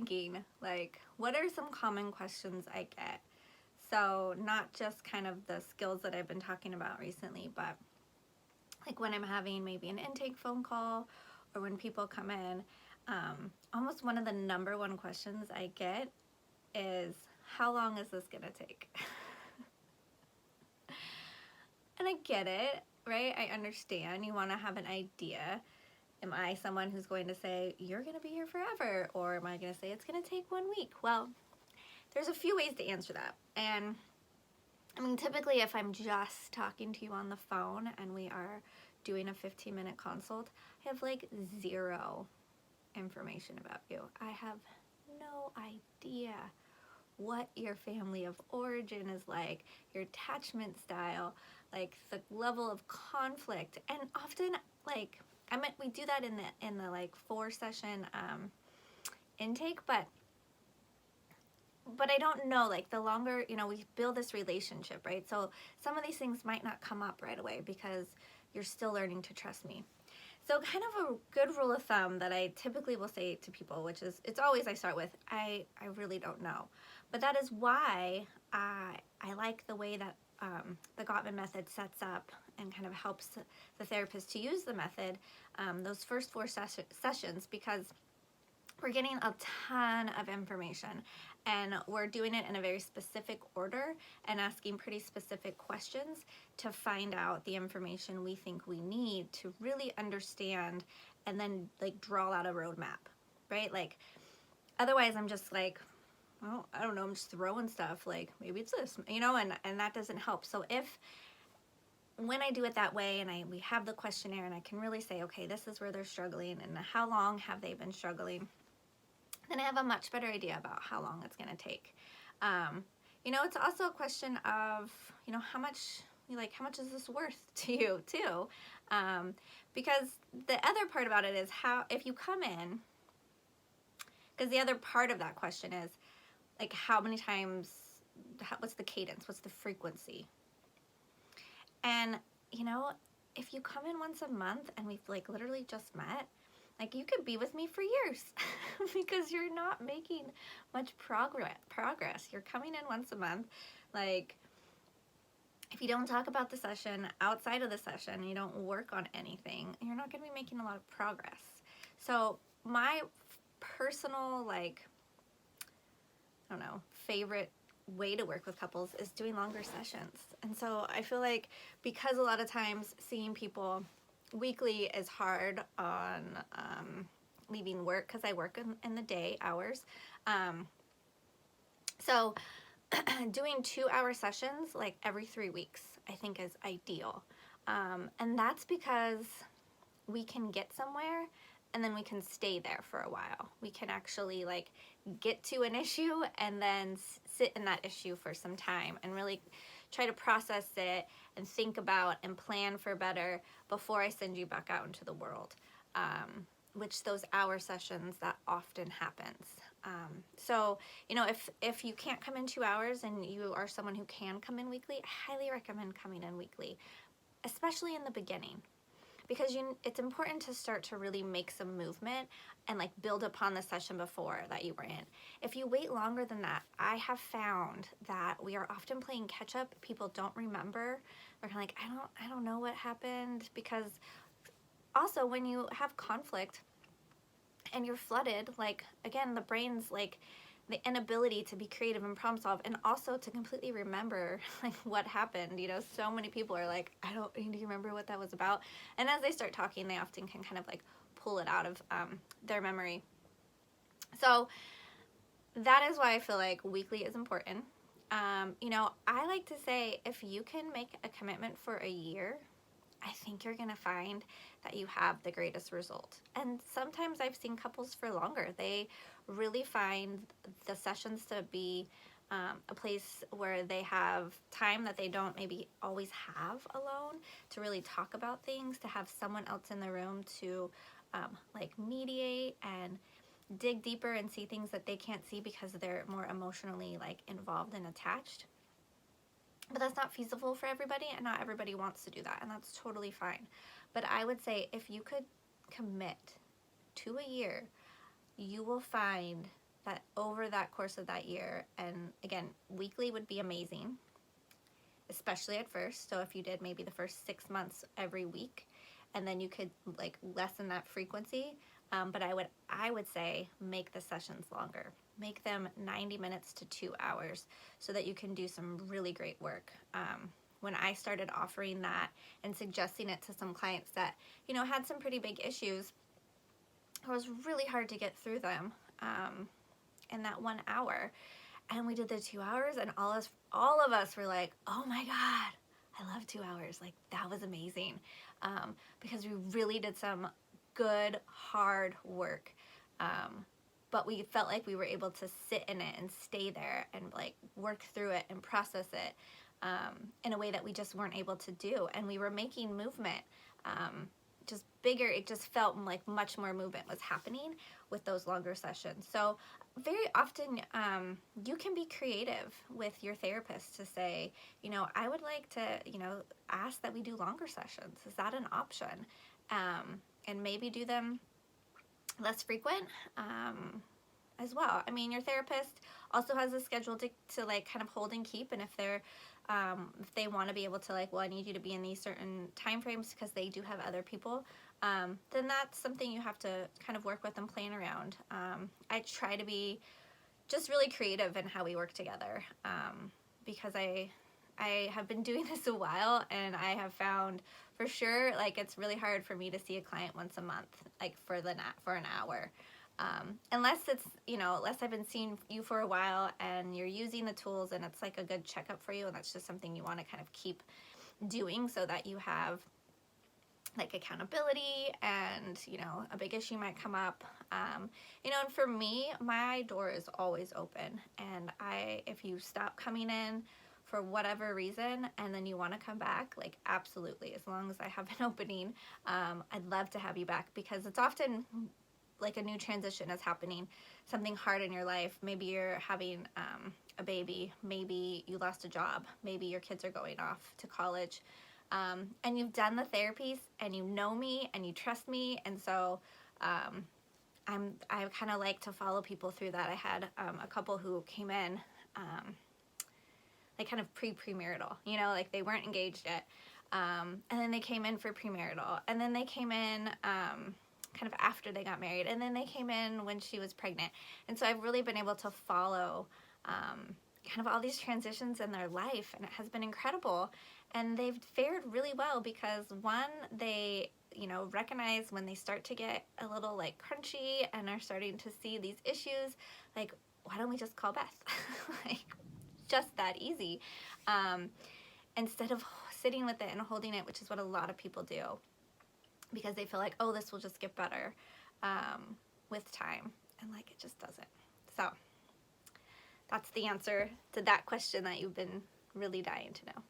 thinking, like, what are some common questions I get? So not just kind of the skills that I've been talking about recently, but like when I'm having maybe an intake phone call or when people come in, almost one of the number one questions I get is, how long is this gonna take? And I get it, right? I understand. You want to have an idea. Am I someone who's going to say, you're going to be here forever? Or am I going to say, it's going to take 1 week? Well, there's a few ways to answer that. And I mean, typically if I'm just talking to you on the phone and we are doing a 15-minute consult, I have like zero information about you. I have no idea what your family of origin is like, your attachment style, like the level of conflict. And often, like, we do that in the like 4-session intake, but I don't know, like the longer, we build this relationship, right? So some of these things might not come up right away because you're still learning to trust me. So kind of a good rule of thumb that I typically will say to people, which is, it's always I start with, I really don't know. But that is why I like the way that the Gottman method sets up and kind of helps the therapist to use the method, those first 4 sessions, because we're getting a ton of information and we're doing it in a very specific order and asking pretty specific questions to find out the information we think we need to really understand and then like draw out a roadmap, right? Like otherwise I'm just like, well, I don't know, I'm just throwing stuff, like maybe it's this, and that doesn't help. So when I do it that way and we have the questionnaire and I can really say, okay, this is where they're struggling and how long have they been struggling, then I have a much better idea about how long it's going to take. It's also a question of, how much is this worth to you too? Because the other part about it is if you come in, because the other part of that question is like, how many times, what's the cadence, what's the frequency? And, if you come in once a month and we've like literally just met, like you could be with me for years because you're not making much progress. You're coming in once a month. Like if you don't talk about the session outside of the session, you don't work on anything, you're not going to be making a lot of progress. So my personal, favorite way to work with couples is doing longer sessions. And so I feel like because a lot of times seeing people weekly is hard on leaving work because I work in the day hours. So doing 2-hour sessions like every 3 weeks I think is ideal. And that's because we can get somewhere and then we can stay there for a while. We can actually like get to an issue and then sit in that issue for some time and really try to process it and think about and plan for better before I send you back out into the world, which those hour sessions, that often happens. So, if you can't come in 2 hours and you are someone who can come in weekly, I highly recommend coming in weekly, especially in the beginning. Because it's important to start to really make some movement and like build upon the session before that you were in. If you wait longer than that, I have found that we are often playing catch up. People don't remember. They're kind of like, I don't know what happened. Because also when you have conflict and you're flooded, like again, the brain's like the inability to be creative and problem solve and also to completely remember like what happened. So many people are like, I don't need to remember what that was about. And as they start talking, they often can kind of like pull it out of their memory. So that is why I feel like weekly is important. I like to say if you can make a commitment for a year, I think you're going to find that you have the greatest result. And sometimes I've seen couples for longer. They really find the sessions to be a place where they have time that they don't maybe always have alone to really talk about things, to have someone else in the room to mediate and dig deeper and see things that they can't see because they're more emotionally involved and attached. But that's not feasible for everybody, and not everybody wants to do that, and that's totally fine. But I would say if you could commit to a year, you will find that over that course of that year, and again, weekly would be amazing, especially at first. So if you did maybe the first 6 months every week, and then you could like lessen that frequency. But I would say make the sessions longer. Make them 90 minutes to 2 hours so that you can do some really great work. When I started offering that and suggesting it to some clients that, had some pretty big issues, it was really hard to get through them in that 1 hour. And we did the 2 hours, and all of us were like, oh my God, I love 2 hours. Like, that was amazing. Because we really did some good, hard work. But we felt like we were able to sit in it and stay there and like work through it and process it in a way that we just weren't able to do. And we were making movement just bigger. It just felt like much more movement was happening with those longer sessions. So very often you can be creative with your therapist to say, I would like to, ask that we do longer sessions. Is that an option? And maybe do them less frequent as well. I mean, your therapist also has a schedule to like kind of hold and keep, and if they want to be able to like, well, I need you to be in these certain time frames because they do have other people, then that's something you have to kind of work with and plan around. I try to be just really creative in how we work together because I have been doing this a while, and I have found for sure like it's really hard for me to see a client once a month, like for an hour. Unless it's, unless I've been seeing you for a while and you're using the tools and it's like a good checkup for you, and that's just something you want to kind of keep doing so that you have like accountability, and a big issue might come up, and for me, my door is always open, and if you stop coming in for whatever reason and then you want to come back, like absolutely, as long as I have an opening, I'd love to have you back, because it's often like a new transition is happening, something hard in your life. Maybe you're having a baby, maybe you lost a job, maybe your kids are going off to college, and you've done the therapies and you know me and you trust me, and so I kind of like to follow people through that. I had a couple who came in like kind of premarital, like they weren't engaged yet, and then they came in for premarital, and then they came in kind of after they got married, and then they came in when she was pregnant. And so I've really been able to follow kind of all these transitions in their life, and it has been incredible. And they've fared really well because, one, they recognize when they start to get a little like crunchy and are starting to see these issues, like, why don't we just call Beth? Like, just that easy, instead of sitting with it and holding it, which is what a lot of people do, because they feel like, oh, this will just get better with time, and like it just doesn't. So that's the answer to that question that you've been really dying to know.